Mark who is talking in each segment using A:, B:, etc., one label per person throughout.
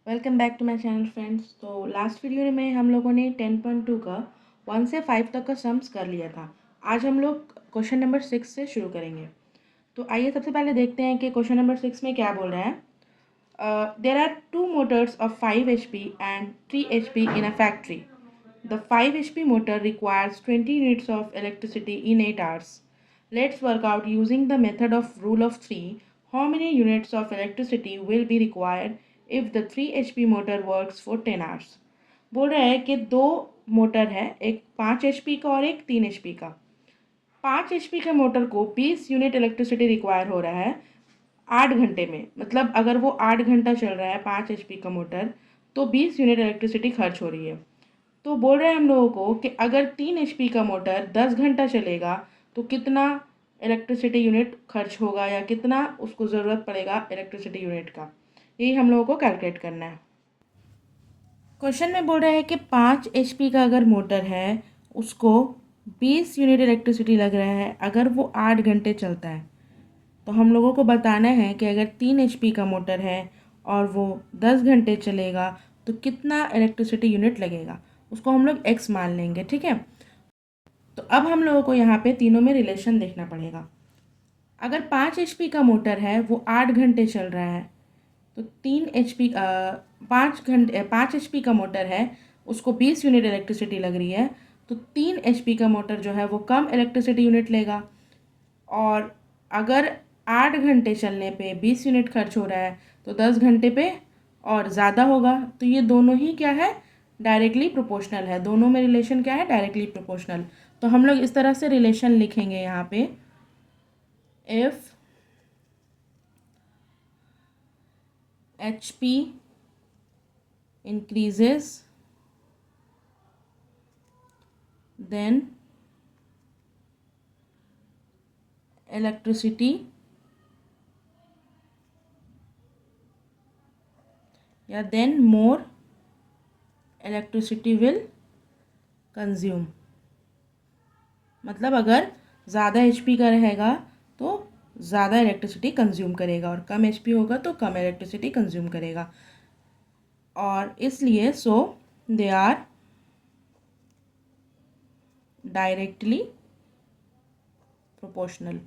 A: Welcome back to my channel friends. तो last video में हम लोगों ने 10.2 का 1 से 5 तक का सम्स कर लिया था। आज हम लोग क्वेश्चन नंबर 6 से शुरू करेंगे। तो आइए सबसे पहले देखते हैं कि क्वेश्चन नंबर 6 में क्या बोल रहा है। There are two motors of 5 HP and 3 HP in a factory. The 5 HP motor requires 20 units of electricity in 8 hours. Let's work out using the method of rule of 3 how many units of electricity will be required if the 3 HP motor works for 10 hours. बोल रहा है कि दो motor है, एक 5 HP का और एक 3 HP का। 5 HP के मोटर को 20 यूनिट इलेक्ट्रिसिटी रिक्वायर हो रहा है 8 घंटे में। मतलब अगर वो 8 घंटा चल रहा है 5 HP का मोटर तो 20 यूनिट इलेक्ट्रिसिटी खर्च हो रही है। तो बोल रहे हैं हम लोगों को कि अगर 3 HP का मोटर 10 घंटा चलेगा तो कितना इलेक्ट्रिसिटी यूनिट खर्च होगा या कितना उसको ज़रूरत पड़ेगा इलेक्ट्रिसिटी यूनिट का, यही हम लोगों को कैलकुलेट करना है। क्वेश्चन में बोल रहा है कि 5 HP का अगर मोटर है उसको 20 यूनिट इलेक्ट्रिसिटी लग रहा है अगर वो 8 घंटे चलता है। तो हम लोगों को बताना है कि अगर 3 HP का मोटर है और वो 10 घंटे चलेगा तो कितना इलेक्ट्रिसिटी यूनिट लगेगा, उसको हम लोग x मान लेंगे। ठीक है, तो अब हम लोगों को यहाँ पे तीनों में रिलेशन देखना पड़ेगा। अगर 5 HP का मोटर है वो 8 घंटे चल रहा है तो 5 HP का मोटर है उसको 20 यूनिट इलेक्ट्रिसिटी लग रही है तो 3 HP का मोटर जो है वो कम इलेक्ट्रिसिटी यूनिट लेगा। और अगर 8 घंटे चलने पे 20 यूनिट खर्च हो रहा है तो 10 घंटे पे और ज़्यादा होगा। तो ये दोनों ही क्या है, डायरेक्टली प्रोपोर्शनल है। दोनों में रिलेशन क्या है, डायरेक्टली प्रोपोर्शनल। तो हम लोग इस तरह से रिलेशन लिखेंगे यहाँ पे, if HP increases then electricity या then more electricity will consume। मतलब अगर ज़्यादा HP का रहेगा तो ज़्यादा इलेक्ट्रिसिटी कंज्यूम करेगा और कम HP होगा तो कम इलेक्ट्रिसिटी कंज्यूम करेगा। और इसलिए so they are directly proportional.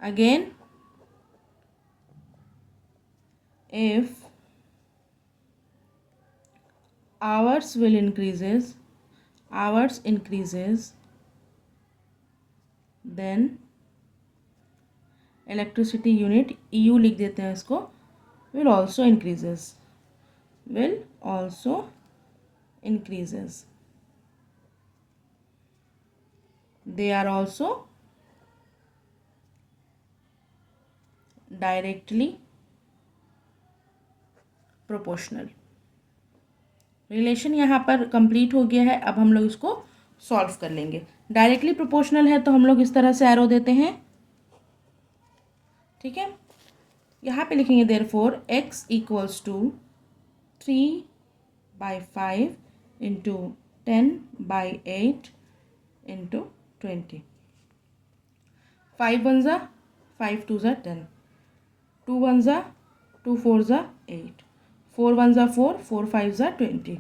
A: Again, if hours increases then electricity unit EU लिख देते हैं इसको, will also increases। they are also directly proportional। Relation यहाँ पर कंप्लीट हो गया है। अब हम लोग इसको सॉल्व कर लेंगे। डायरेक्टली प्रोपोर्शनल है तो हम लोग इस तरह से एरो देते हैं। ठीक है, यहाँ पे लिखेंगे therefore x equals to 3/5 into 10/8 into 20। 5 1 ज़ा 5 2 ज़ा 10, 2 1 ज़ा 2 4 ज़ा 8, 4 1 ज़ा 4 4 5 ज़ा 20।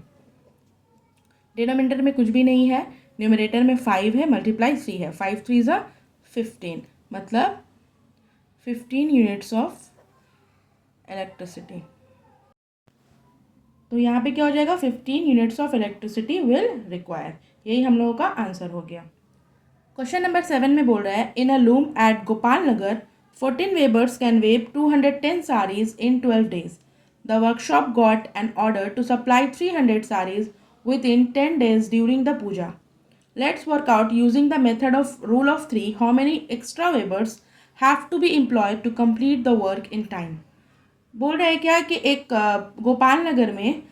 A: डिनोमिनेटर में कुछ भी नहीं है, न्यूमरेटर में 5 है, मल्टीप्लाई 3 है। 5 3 ज़ा 15, मतलब 15 यूनिट्स ऑफ इलेक्ट्रिसिटी। तो यहाँ पे क्या हो जाएगा, 15 units of electricity will require. यही हम लोगों का आंसर हो गया। क्वेश्चन नंबर 7 में बोल रहा है, in a loom at Gopal Nagar 14 weavers can weave 210 sarees in 12 days. The workshop got an order to supply 300 sarees within 10 days during the puja. Let's work out using the method of rule of 3 how many extra weavers have to be employed to complete the work in time. बोल रहे हैं क्या कि एक गोपाल नगर में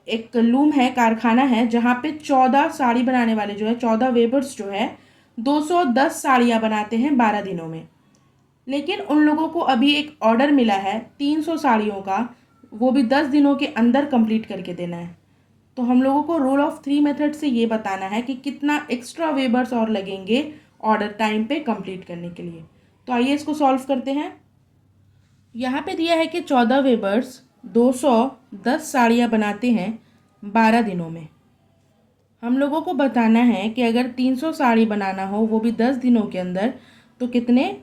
A: एक loom है, कारखाना है, जहाँ पे 14 साड़ी बनाने वाले जो है 14 वेबर्स जो है 210 साड़ियाँ बनाते हैं 12 दिनों में। लेकिन उन लोगों को अभी एक ऑर्डर मिला है 300 साड़ियों का, वो भी 10 दिनों के अंदर कंप्लीट करके देना है। तो हम लोगों को रूल ऑफ 3 मेथड से ये बताना है कि कितना एक्स्ट्रा वेबर्स और लगेंगे ऑर्डर टाइम पे कंप्लीट करने के लिए। तो आइए इसको सॉल्व करते हैं। यहाँ पे दिया है कि 14 वेबर्स 210 साड़ियाँ बनाते हैं 12 दिनों में। हम लोगों को बताना है कि अगर 300 साड़ी बनाना हो वो भी 10 दिनों के अंदर तो कितने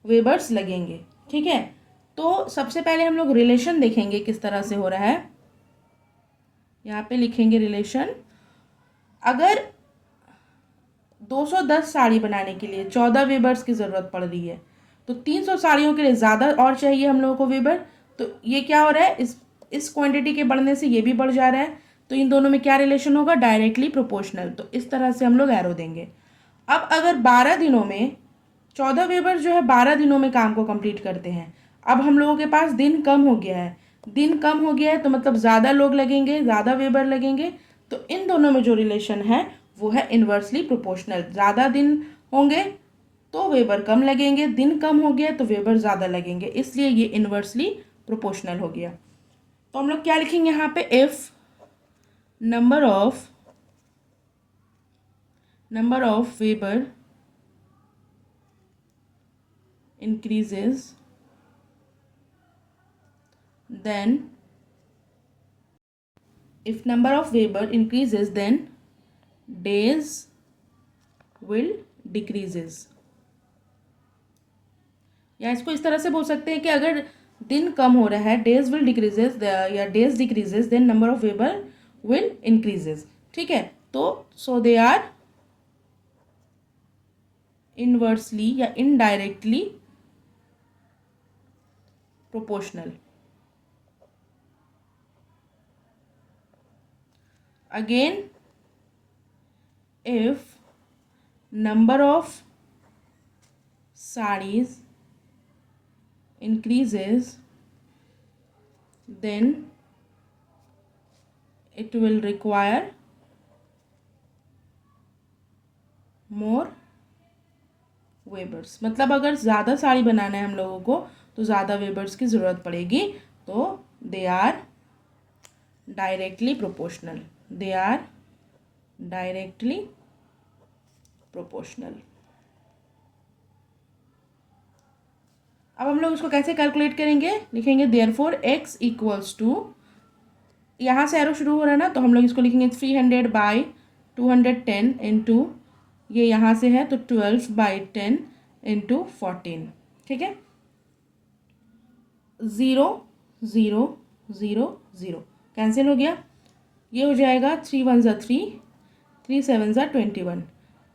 A: वेबर्स लगेंगे। ठीक है, तो सबसे पहले हम लोग रिलेशन देखेंगे किस तरह से हो रहा है। यहाँ पे लिखेंगे रिलेशन। अगर 210 साड़ी बनाने के लिए 14 वेबर्स की ज़रूरत पड़ रही है तो 300 साड़ियों के लिए ज़्यादा और चाहिए हम लोगों को वेबर। तो ये क्या हो रहा है, इस क्वांटिटी के बढ़ने से ये भी बढ़ जा रहा है। तो इन दोनों में क्या रिलेशन होगा, डायरेक्टली प्रोपोर्शनल। तो इस तरह से हम लोग एरो देंगे। अब अगर 12 दिनों में 14 वेबर जो है 12 दिनों में काम को कंप्लीट करते हैं। अब हम लोगों के पास दिन कम हो गया है, दिन कम हो गया है तो मतलब ज़्यादा लोग लगेंगे, ज़्यादा वेबर लगेंगे। तो इन दोनों में जो रिलेशन है वो है इन्वर्सली प्रोपोर्शनल। ज़्यादा दिन होंगे तो वेबर कम लगेंगे, दिन कम हो गया तो वेबर ज़्यादा लगेंगे, इसलिए ये इन्वर्सली प्रोपोर्शनल हो गया। तो हम लोग क्या लिखेंगे यहाँ पे, if number of weber increases then if number of Weber increases then days will decreases। या इसको इस तरह से बोल सकते हैं कि अगर दिन कम हो रहा है डेज विल डिक्रीजेज या days decreases then number of weaver will increases. ठीक है, तो सो दे आर इनवर्सली या indirectly proportional. Again, if number of sarees increases then it will require more Weber's. मतलब अगर ज़्यादा साड़ी बनाना है हम लोगों को तो ज़्यादा वेबर्स की ज़रूरत पड़ेगी। तो they are directly proportional, they are directly proportional. अब हम लोग इसको कैसे कैलकुलेट करेंगे, लिखेंगे देयरफॉर x इक्वल्स टू, यहाँ से एरो शुरू हो रहा है ना, तो हम लोग इसको लिखेंगे 300/210 इंटू, ये यहाँ से है तो 12/10 इंटू 14। ठीक है, 0 0 0 0 कैंसिल हो गया। ये हो जाएगा 3 1 ज़ा 3, 3 7 ज़ा 21,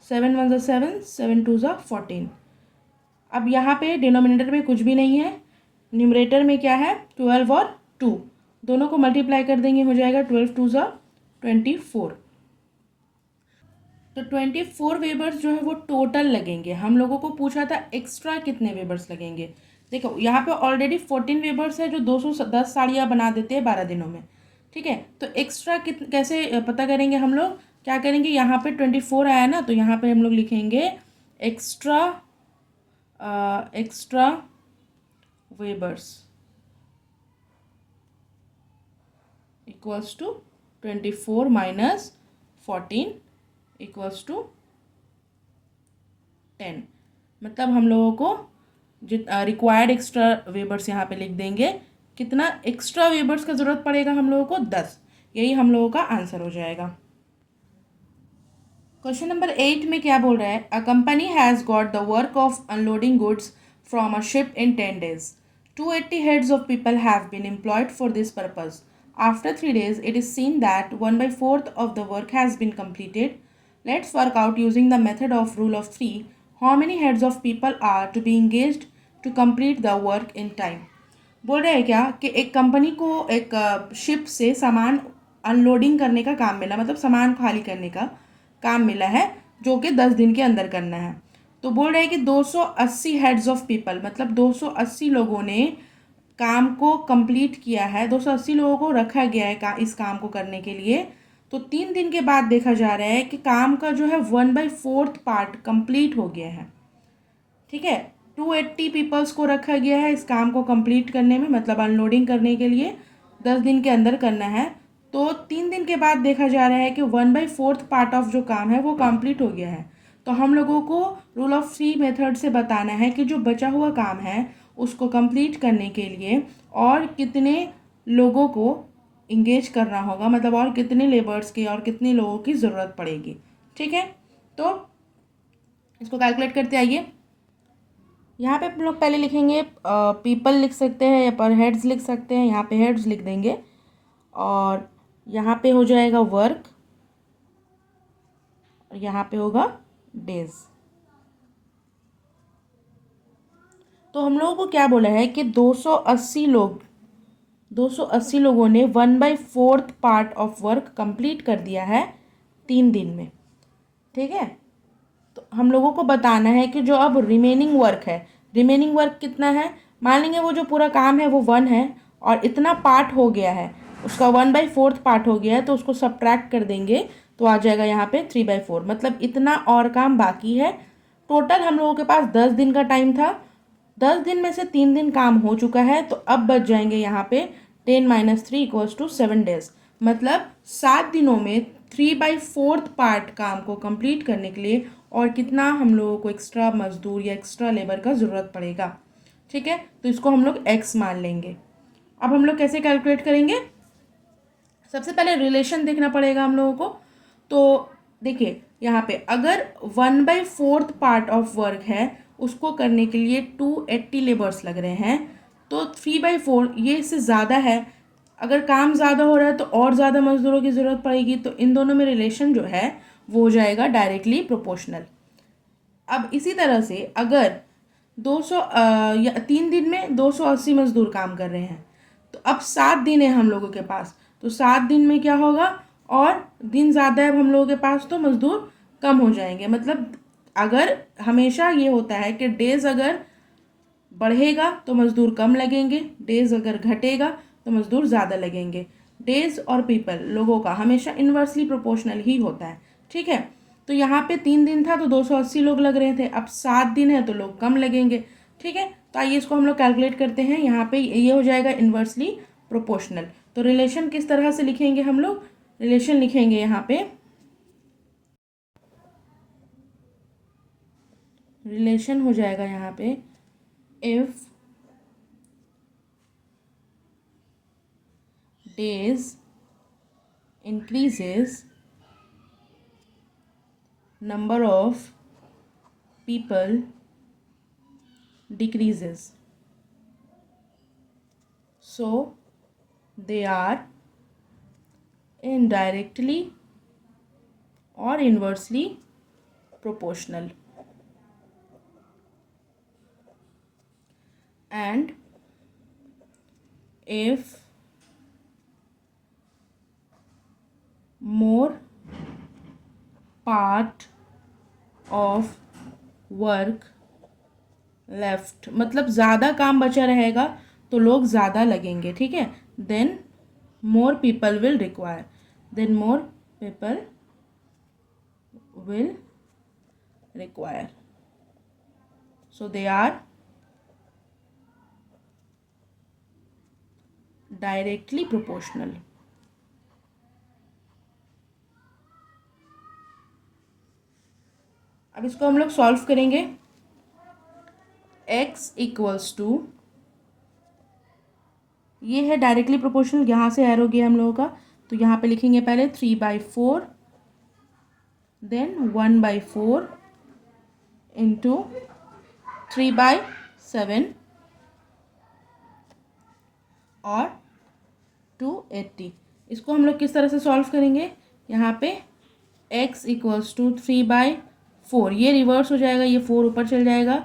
A: 7 1 ज़ा 7, 7 2 ज़ा 14। अब यहाँ पे डिनोमिनेटर में कुछ भी नहीं है, न्यूमरेटर में क्या है 12 और 2, दोनों को मल्टीप्लाई कर देंगे, हो जाएगा 12 2 ज़ा 24। तो 24 वेबर्स जो है वो टोटल लगेंगे। हम लोगों को पूछा था एक्स्ट्रा कितने वेबर्स लगेंगे। देखो यहाँ पे ऑलरेडी 14 वेबर्स है जो 210 साड़ियाँ बना देते हैं 12 दिनों में। ठीक है, तो एक्स्ट्रा कैसे पता करेंगे हम लोग, क्या करेंगे, यहाँ पे 24 आया ना, तो यहाँ पे हम लोग लिखेंगे extra weavers equals to 24 minus 14 equals to 10। मतलब हम लोगों को रिक्वायर्ड एक्स्ट्रा वेबर्स यहाँ पे लिख देंगे। कितना एक्स्ट्रा वेबर्स का ज़रूरत पड़ेगा हम लोगों को, 10। यही हम लोगों का आंसर हो जाएगा। क्वेश्चन नंबर 8 में क्या बोल रहा है, a company has got the work of unloading goods from a ship in 10 days। 280 heads of people have been employed for this purpose. After 3 days, it is seen that 1/4 of the work has been completed. Let's work out using the method of rule of 3 how many heads of people are to be engaged to complete the work in time। बोल रहे हैं क्या कि एक company को एक ship से सामान अनलोडिंग करने का काम मिला, मतलब सामान खाली करने का काम मिला है जो कि 10 दिन के अंदर करना है। तो बोल रहे हैं कि 280 हेड्स ऑफ पीपल, मतलब 280 लोगों ने काम को कंप्लीट किया है, 280 लोगों को रखा गया है इस काम को करने के लिए। तो 3 दिन के बाद देखा जा रहा है कि काम का जो है 1/4 पार्ट कंप्लीट हो गया है। ठीक है, 280 पीपल्स को रखा गया है इस काम को कंप्लीट करने में, मतलब अनलोडिंग करने के लिए 10 दिन के अंदर करना है। तो 3 दिन के बाद देखा जा रहा है कि 1/4 पार्ट ऑफ जो काम है वो कंप्लीट हो गया है। तो हम लोगों को रूल ऑफ 3 मेथड से बताना है कि जो बचा हुआ काम है उसको कंप्लीट करने के लिए और कितने लोगों को इंगेज करना होगा, मतलब और कितने लेबर्स की और कितने लोगों की ज़रूरत पड़ेगी। ठीक है, तो इसको कैलकुलेट करते आइए। यहाँ पे हम लोग पहले लिखेंगे पीपल लिख सकते हैं या पर हेड्स लिख सकते हैं, यहाँ पे हेड्स लिख देंगे और यहाँ पे हो जाएगा वर्क और यहाँ पे होगा डेज। तो हम लोगों को क्या बोला है कि 280 लोगों ने 1/4 पार्ट ऑफ वर्क कंप्लीट कर दिया है 3 दिन में। ठीक है, तो हम लोगों को बताना है कि जो अब रिमेनिंग वर्क कितना है। मान लेंगे वो जो पूरा काम है वो 1 है और इतना पार्ट हो गया है, उसका 1/4 पार्ट हो गया है, तो उसको सब्ट्रैक्ट कर देंगे तो आ जाएगा यहाँ पे 3/4, मतलब इतना और काम बाकी है। टोटल हम लोगों के पास 10 दिन का टाइम था, 10 दिन में से 3 दिन काम हो चुका है, तो अब बच जाएंगे यहाँ पे 10 - 3 = 7 डेज, मतलब 7 दिनों में 3/4 पार्ट काम को कंप्लीट करने के लिए और कितना हम लोगों को एक्स्ट्रा मजदूर या एक्स्ट्रा लेबर का ज़रूरत पड़ेगा। ठीक है, तो इसको हम लोग x मान लेंगे। अब हम लोग कैसे कैलकुलेट करेंगे, सबसे पहले रिलेशन देखना पड़ेगा हम लोगों को। तो देखिए यहाँ पे अगर 1/4 पार्ट ऑफ वर्क है उसको करने के लिए 280 लेबर्स लग रहे हैं, तो 3/4 ये इससे ज़्यादा है। अगर काम ज़्यादा हो रहा है तो और ज़्यादा मज़दूरों की ज़रूरत पड़ेगी, तो इन दोनों में रिलेशन जो है वो हो जाएगा डायरेक्टली प्रोपोर्शनल। अब इसी तरह से अगर 200 या 3 दिन में 280 मजदूर काम कर रहे हैं, तो अब 7 दिन है हम लोगों के पास, तो 7 दिन में क्या होगा, और दिन ज़्यादा है अब हम लोगों के पास तो मजदूर कम हो जाएंगे। मतलब अगर हमेशा ये होता है कि डेज अगर बढ़ेगा तो मज़दूर कम लगेंगे, डेज अगर घटेगा तो मज़दूर ज़्यादा लगेंगे। डेज और पीपल लोगों का हमेशा इन्वर्सली प्रोपोर्शनल ही होता है। ठीक है, तो यहाँ पे 3 दिन था तो 280 लोग लग रहे थे, अब 7 दिन है तो लोग कम लगेंगे। ठीक है, तो आइए इसको हम लोग कैलकुलेट करते हैं। यहाँ पे ये हो जाएगा इन्वर्सली प्रोपोर्शनल। तो रिलेशन किस तरह से लिखेंगे हम लोग, रिलेशन लिखेंगे यहाँ पे, रिलेशन हो जाएगा यहाँ पे if days increases, number of people decreases, so they are indirectly or inversely proportional. And if more part of work left, मतलब ज़्यादा काम बचा रहेगा तो लोग ज़्यादा लगेंगे। ठीक है, then more people will require, then more people will require, so they are directly proportional. अब इसको हम लोग सॉल्व करेंगे। x = ये है डायरेक्टली प्रोपोर्शनल, यहाँ से एरो गया हम लोगों का, तो यहाँ पे लिखेंगे पहले 3/4, देन 1/4 इंटू 3/7 और 280। इसको हम लोग किस तरह से सॉल्व करेंगे, यहाँ पे x = 3/4, ये रिवर्स हो जाएगा, ये 4 ऊपर चल जाएगा,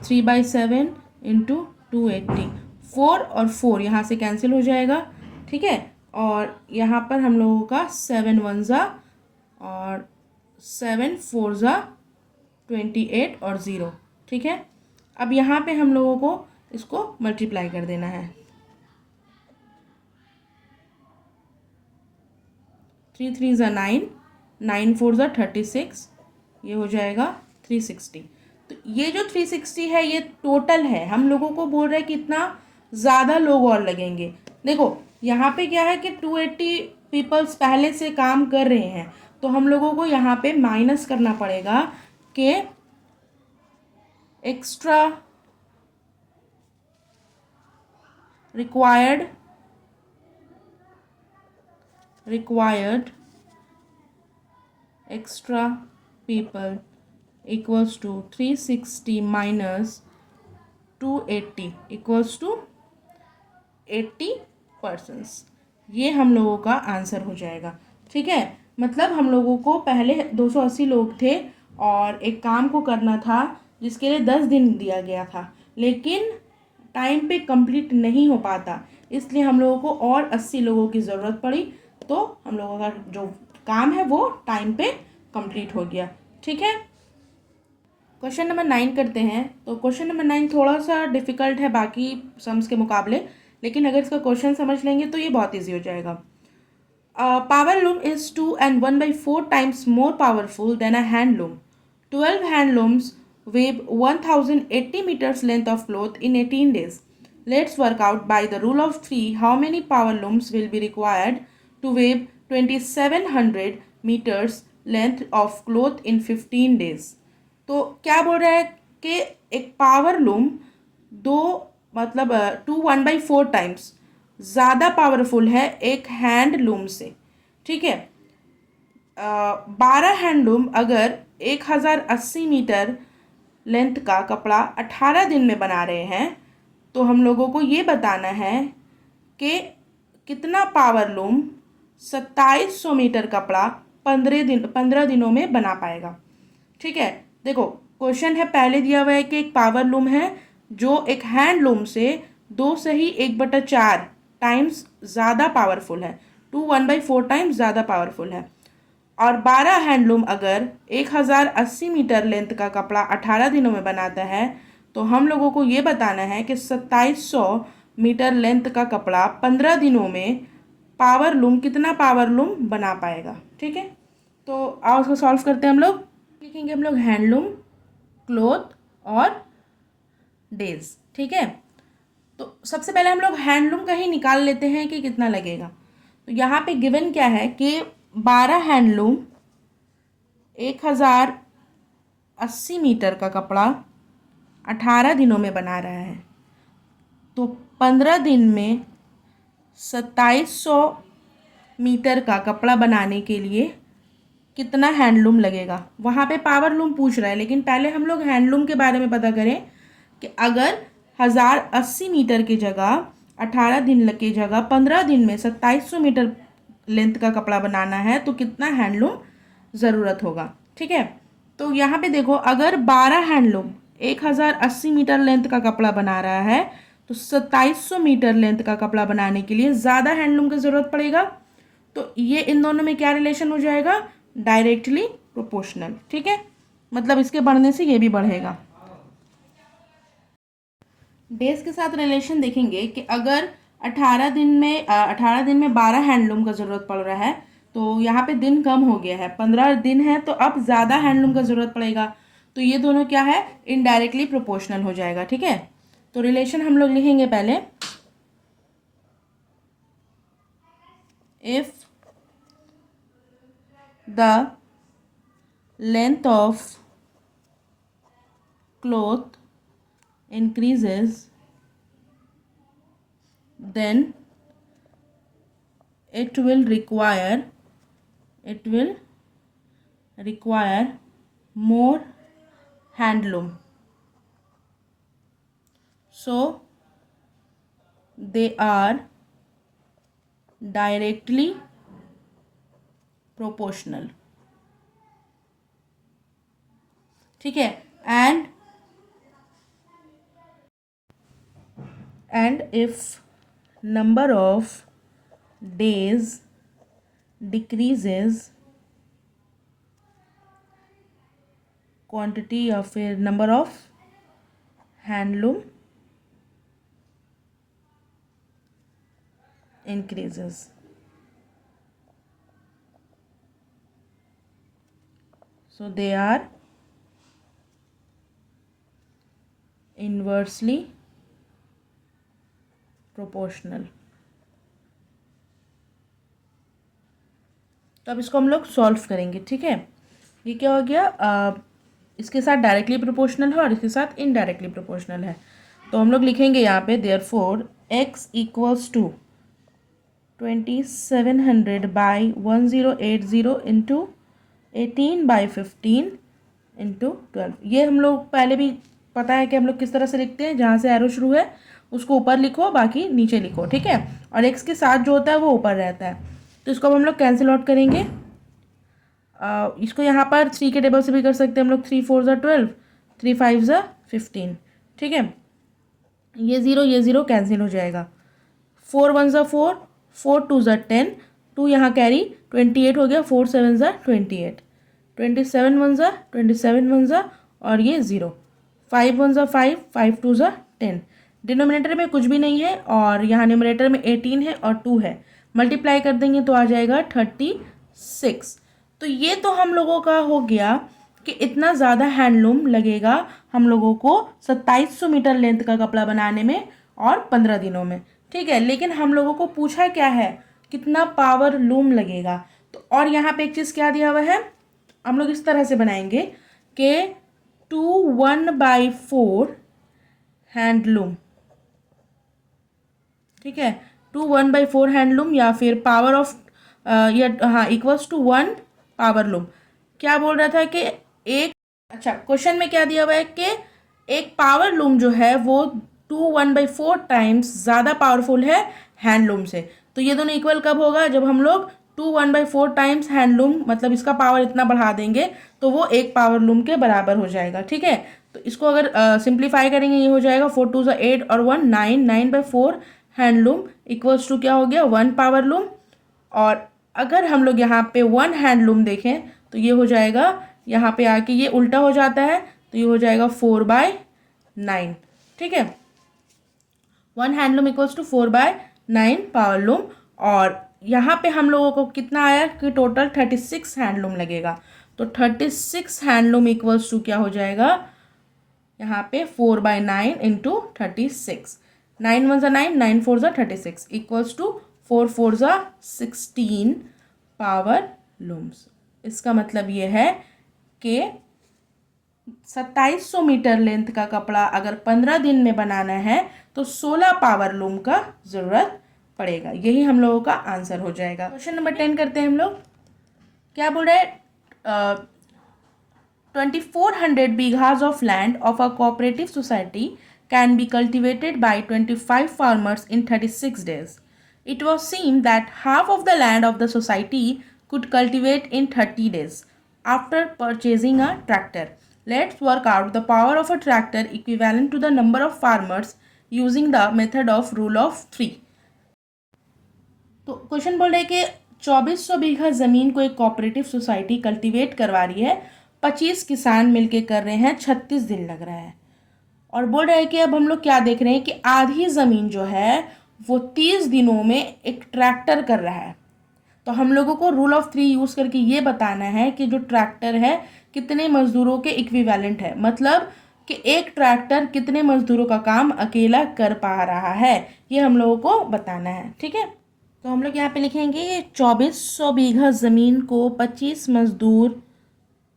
A: 3/7 इंटू 280, 4 और 4 यहाँ से कैंसिल हो जाएगा। ठीक है, और यहाँ पर हम लोगों का 7 1 और 7 4 28 और 0। ठीक है, अब यहाँ पे हम लोगों को इसको मल्टीप्लाई कर देना है। 3 3 9, 9 4 36, ये हो जाएगा 360। तो ये जो 360 है ये टोटल है, हम लोगों को बोल रहे हैं कि इतना ज़्यादा लोग और लगेंगे। देखो यहाँ पे क्या है कि 280 पीपल्स पहले से काम कर रहे हैं, तो हम लोगों को यहाँ पे माइनस करना पड़ेगा कि extra required extra people equals to 360 minus 280 equals to 80%। ये हम लोगों का आंसर हो जाएगा। ठीक है, मतलब हम लोगों को पहले 280 लोग थे और एक काम को करना था जिसके लिए 10 दिन दिया गया था, लेकिन टाइम पे कंप्लीट नहीं हो पाता, इसलिए हम लोगों को और 80 लोगों की ज़रूरत पड़ी। तो हम लोगों का जो काम है वो टाइम पे कंप्लीट हो गया। ठीक है, क्वेश्चन नंबर 9 करते हैं। तो क्वेश्चन नंबर 9 थोड़ा सा डिफ़िकल्ट है बाकी सम्स के मुकाबले, लेकिन अगर इसका क्वेश्चन समझ लेंगे तो ये बहुत ईजी हो जाएगा। Power loom is 2 and 1/4 times more powerful than a hand loom. 12 hand looms weave 1080 meters length of cloth in 18 days. Let's work out by the rule of 3 how many power looms will be required to weave 2700 meters length of cloth in 15 days. तो क्या बोल रहा है कि एक power loom दो मतलब 1/4 times ज़्यादा पावरफुल है एक हैंड लूम से। ठीक है, 12 हैंड लूम अगर 1080 मीटर लेंथ का कपड़ा 18 दिन में बना रहे हैं, तो हम लोगों को ये बताना है कि कितना पावर लूम 2700 मीटर कपड़ा 15 दिनों में बना पाएगा। ठीक है, देखो क्वेश्चन है पहले दिया हुआ है कि एक पावर लूम है जो एक हैंड लूम से 2 से ही 1/4 टाइम्स ज़्यादा पावरफुल है, 1/4 टाइम्स ज़्यादा पावरफुल है। और 12 हैंडलूम अगर 1080 मीटर लेंथ का कपड़ा 18 दिनों में बनाता है, तो हम लोगों को ये बताना है कि 2700 मीटर लेंथ का कपड़ा 15 दिनों में कितना पावर लूम बना पाएगा। ठीक है, तो आओ उसको सॉल्व करते हैं। हम लोग लिखेंगे हैंडलूम, क्लोथ और डेज। ठीक है, तो सबसे पहले हम लोग हैंडलूम का ही निकाल लेते हैं कि कितना लगेगा। तो यहाँ पे गिवन क्या है कि 12 हैंडलूम 1080 मीटर का कपड़ा 18 दिनों में बना रहा है, तो 15 दिन में 2700 मीटर का कपड़ा बनाने के लिए कितना हैंडलूम लगेगा। वहाँ पे पावर लूम पूछ रहा है, लेकिन पहले हम लोग हैंडलूम के बारे में पता करें कि अगर 1080 मीटर की जगह 18 दिन की जगह 15 दिन में 2700 मीटर लेंथ का कपड़ा बनाना है तो कितना हैंडलूम ज़रूरत होगा। ठीक है, तो यहाँ पे देखो अगर 12 हैंडलूम 1080 मीटर लेंथ का कपड़ा बना रहा है, तो 2700 मीटर लेंथ का कपड़ा बनाने के लिए ज़्यादा हैंडलूम की ज़रूरत पड़ेगा। तो ये इन दोनों में क्या रिलेशन हो जाएगा, डायरेक्टली प्रोपोर्शनल। ठीक है, मतलब इसके बढ़ने से ये भी बढ़ेगा। डेज के साथ रिलेशन देखेंगे कि अगर 18 दिन में 12 हैंडलूम का ज़रूरत पड़ रहा है, तो यहाँ पे दिन कम हो गया है, 15 दिन है, तो अब ज़्यादा हैंडलूम का ज़रूरत पड़ेगा। तो ये दोनों क्या है, इनडायरेक्टली प्रोपोर्शनल हो जाएगा। ठीक है, तो रिलेशन हम लोग लिखेंगे पहले, if the length of cloth increases, then it will require more handloom. So they are directly proportional. ठीक है, and if number of days decreases, quantity of a number of handloom increases. So they are inversely proportional. तो अब इसको हम लोग solve करेंगे। ठीक है, ये क्या हो गया, इसके साथ डायरेक्टली प्रोपोर्शनल है और इसके साथ इनडायरेक्टली प्रोपोर्शनल है। तो हम लोग लिखेंगे यहाँ पे therefore x equals to 2700 by 1080 into 18/15 into 12। ये हम लोग पहले भी पता है कि हम लोग किस तरह से लिखते हैं, जहाँ से एरो शुरू है उसको ऊपर लिखो, बाकी नीचे लिखो, ठीक है। और x के साथ जो होता है वो ऊपर रहता है, तो इसको अब हम लोग कैंसिल आउट करेंगे। इसको यहाँ पर 3 के टेबल से भी कर सकते हैं हम लोग। 3 4 ज़ा 12, 3 5 ज़ा 15, ठीक है। ये ज़ीरो कैंसिल हो जाएगा। 4 1 ज़ा 4, 4 2 ज़ा 10, 2 यहाँ कैरी, 28 हो गया। 4 7 ज़ा 28, 27 1 ज़ा 27 1 ज़ा, और ये 0। 5 1 ज़ा 5, 5 2 ज़ा 10। डिनोमिनेटर में कुछ भी नहीं है और यहाँ न्यूमरेटर में 18 है और 2 है। मल्टीप्लाई कर देंगे तो आ जाएगा 36। तो ये तो हम लोगों का हो गया कि इतना ज़्यादा हैंडलूम लगेगा हम लोगों को 2700 मीटर लेंथ का कपड़ा बनाने में और 15 दिनों में, ठीक है। लेकिन हम लोगों को पूछा क्या है, कितना पावर लूम लगेगा। तो और यहाँ पे एक चीज़ क्या दिया हुआ है, हम लोग इस तरह से बनाएंगे कि 2 1/4 हैंडलूम, ठीक है। 2 1/4 हैंडलूम या फिर पावर ऑफ या हाँ इक्वल्स टू 1 पावर लूम। क्या बोल रहा था कि एक, अच्छा क्वेश्चन में क्या दिया हुआ है कि एक पावर लूम जो है वो 2 1/4 टाइम्स ज़्यादा पावरफुल है हैंडलूम से। तो ये दोनों इक्वल कब होगा, जब हम लोग 2 1/4 टाइम्स हैंडलूम, मतलब इसका पावर इतना बढ़ा देंगे तो वो एक पावर लूम के बराबर हो जाएगा, ठीक है। तो इसको अगर सिंप्लीफाई करेंगे, ये हो जाएगा 4 2 ज़ा 8 और 1 9, 9/4 हैंडलूम इक्वल्स टू क्या हो गया, 1 पावर लूम। और अगर हम लोग यहाँ पे 1 हैंडलूम देखें तो ये हो जाएगा, यहाँ पे आके ये उल्टा हो जाता है तो ये हो जाएगा 4/9, ठीक है। 1 handloom equals to 4/9 power loom. और यहाँ पे हम लोगों को कितना आया कि टोटल 36 हैंडलूम लगेगा। तो 36 हैंडलूम इक्वल्स टू क्या हो जाएगा, यहाँ पे 4/9 इंटू 36। 9 1 ज़ा 9, 9 4 ज़ा 36 इक्वल्स टू 4 4 ज़ा 16 पावर लूम्स। इसका मतलब ये है कि 2700 मीटर लेंथ का कपड़ा अगर 15 दिन में बनाना है तो 16 पावर लूम का ज़रूरत पड़ेगा। यही हम लोगों का आंसर हो जाएगा। क्वेश्चन नंबर 10 करते हैं हम लोग। क्या बोल रहे हैं, 2400 bighas of land of a cooperative society can be cultivated by 25 farmers in 36 days. It was seen that half of the land of the society could cultivate in 30 days after purchasing a tractor. Let's work out the power of a tractor equivalent to the number of farmers using the method of rule of 3. तो question बोल रहे हैं कि 2400 बीघा ज़मीन को एक cooperative society cultivate करवा रही है, 25 किसान मिलके कर रहे हैं, 36 दिन लग रहा है। और बोल रहे हैं कि अब हम लोग क्या देख रहे हैं कि आधी ज़मीन जो है वो 30 दिनों में एक ट्रैक्टर कर रहा है। तो हम लोगों को रूल ऑफ 3 यूज़ करके ये बताना है कि जो ट्रैक्टर है कितने मज़दूरों के इक्विवेलेंट है, मतलब कि एक ट्रैक्टर कितने मज़दूरों का काम अकेला कर पा रहा है, ये हम लोगों को बताना है, ठीक है। तो हम लोग यहाँ पे लिखेंगे 2400 बीघा ज़मीन को 25 मज़दूर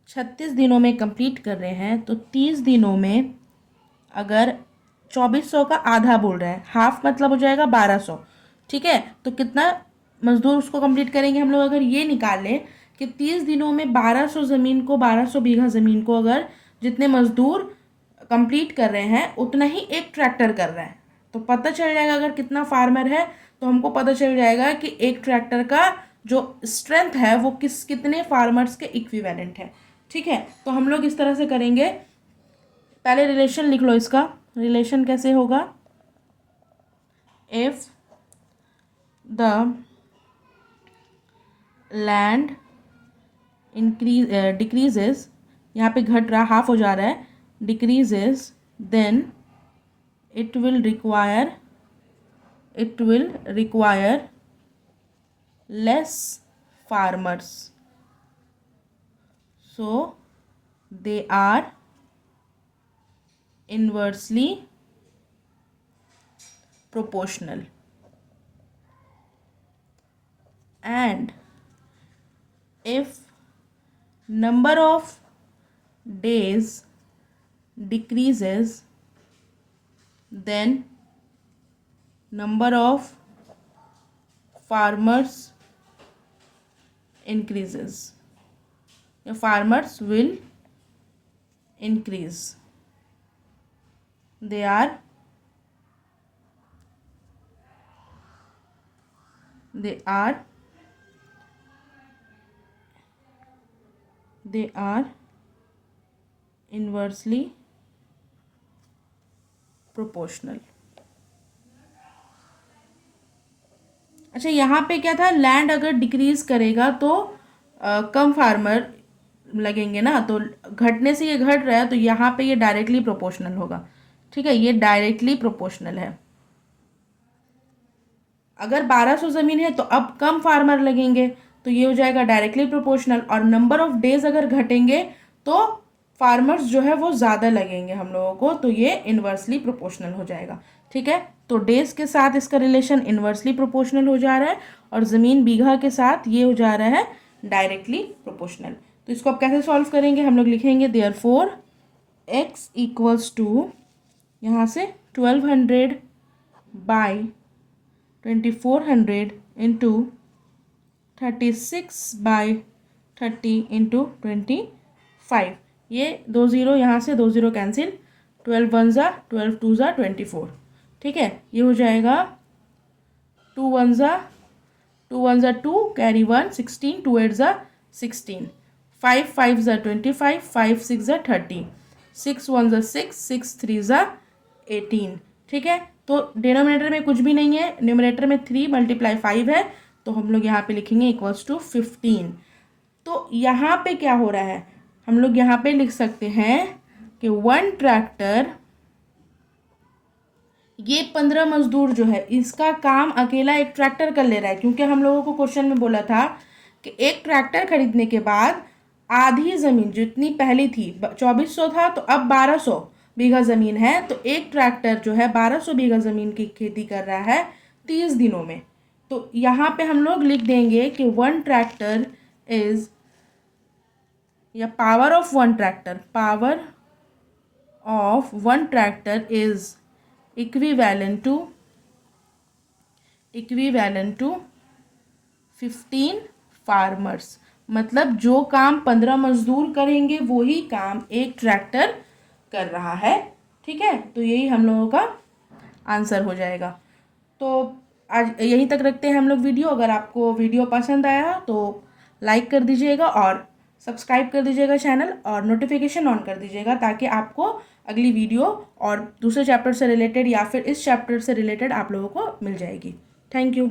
A: 36 दिनों में कंप्लीट कर रहे हैं। तो 30 दिनों में अगर 2400 का आधा बोल रहे हैं, हाफ मतलब हो जाएगा 1200, ठीक है। तो कितना मज़दूर उसको कंप्लीट करेंगे हम लोग, अगर ये निकाल लें कि 30 दिनों में 1200 ज़मीन को, 1200 बीघा ज़मीन को अगर जितने मज़दूर कंप्लीट कर रहे हैं उतना ही एक ट्रैक्टर कर रहा है, तो पता चल जाएगा अगर कितना फार्मर है, तो हमको पता चल जाएगा कि एक ट्रैक्टर का जो स्ट्रेंथ है वो कितने फार्मर्स के इक्विवेलेंट है, ठीक है। तो हम लोग इस तरह से करेंगे, पहले रिलेशन लिख लो। इसका रिलेशन कैसे होगा, इफ द लैंड डिक्रीजेज, यहाँ पे घट रहा, हाफ हो जा रहा है, decreases, then it will require less farmers, so they are inversely proportional. And if number of days decreases, then number of farmers increases. The farmers will increase. They are inversely proportional. अच्छा, यहाँ पे क्या था, land अगर decrease करेगा तो कम farmer लगेंगे ना, तो घटने से ये घट रहा है, तो यहाँ पे ये डायरेक्टली प्रोपोर्शनल होगा। ठीक है, ये डायरेक्टली प्रोपोर्शनल है। अगर 1200 ज़मीन है तो अब कम फार्मर लगेंगे, तो ये हो जाएगा डायरेक्टली प्रोपोर्शनल। और नंबर ऑफ डेज अगर घटेंगे तो फार्मर्स जो है वो ज़्यादा लगेंगे हम लोगों को, तो ये इन्वर्सली प्रोपोर्शनल हो जाएगा। ठीक है, तो डेज के साथ इसका रिलेशन इन्वर्सली प्रोपोर्शनल हो जा रहा है, और ज़मीन बीघा के साथ ये हो जा रहा है डायरेक्टली प्रोपोर्शनल। तो इसको आप कैसे सॉल्व करेंगे, हम लोग लिखेंगे देयरफॉर x इक्वल्स टू, यहाँ से 1200 बाई 2400 इंटू 36 बाई 30 इंटू 25। ये 2 ज़ीरो यहाँ से 2 ज़ीरो कैंसिल, 12 वन ज़ा 12 टू ज़ा 24। ठीक है, ये हो जाएगा 2 वन ज़ा 2 कैरी 1 16, 2 8 ज़ा 16, 5 5 ज़ा 25, 5 6 ज़ा 30, 6 1 ज़ा 6, 6 3 ज़ा 18। ठीक है, तो डिनोमिनेटर में कुछ भी नहीं है, न्यूमरेटर में 3 मल्टीप्लाई 5 है, तो हम लोग यहाँ पे लिखेंगे इक्वल्स टू 15। तो यहाँ पे क्या हो रहा है, हम लोग यहाँ पे लिख सकते हैं कि 1 ट्रैक्टर, ये 15 मजदूर जो है इसका काम अकेला एक ट्रैक्टर कर ले रहा है, क्योंकि हम लोगों को क्वेश्चन में बोला था कि एक ट्रैक्टर खरीदने के बाद आधी ज़मीन जितनी पहली थी 2400 था, तो अब 1200 बीघा ज़मीन है, तो एक ट्रैक्टर जो है 1200 बीघा ज़मीन की खेती कर रहा है 30 दिनों में। तो यहाँ पे हम लोग लिख देंगे कि 1 ट्रैक्टर इज़, या power of 1 tractor, power of 1 tractor is equivalent to 15 farmers. मतलब जो काम 15 मजदूर करेंगे वही काम एक ट्रैक्टर कर रहा है। ठीक है, तो यही हम लोगों का आंसर हो जाएगा। तो आज यहीं तक रखते हैं हम लोग वीडियो। अगर आपको वीडियो पसंद आया तो लाइक कर दीजिएगा और सब्सक्राइब कर दीजिएगा चैनल, और नोटिफिकेशन ऑन कर दीजिएगा, ताकि आपको अगली वीडियो और दूसरे चैप्टर से रिलेटेड या फिर इस चैप्टर से रिलेटेड आप लोगों को मिल जाएगी। Thank you.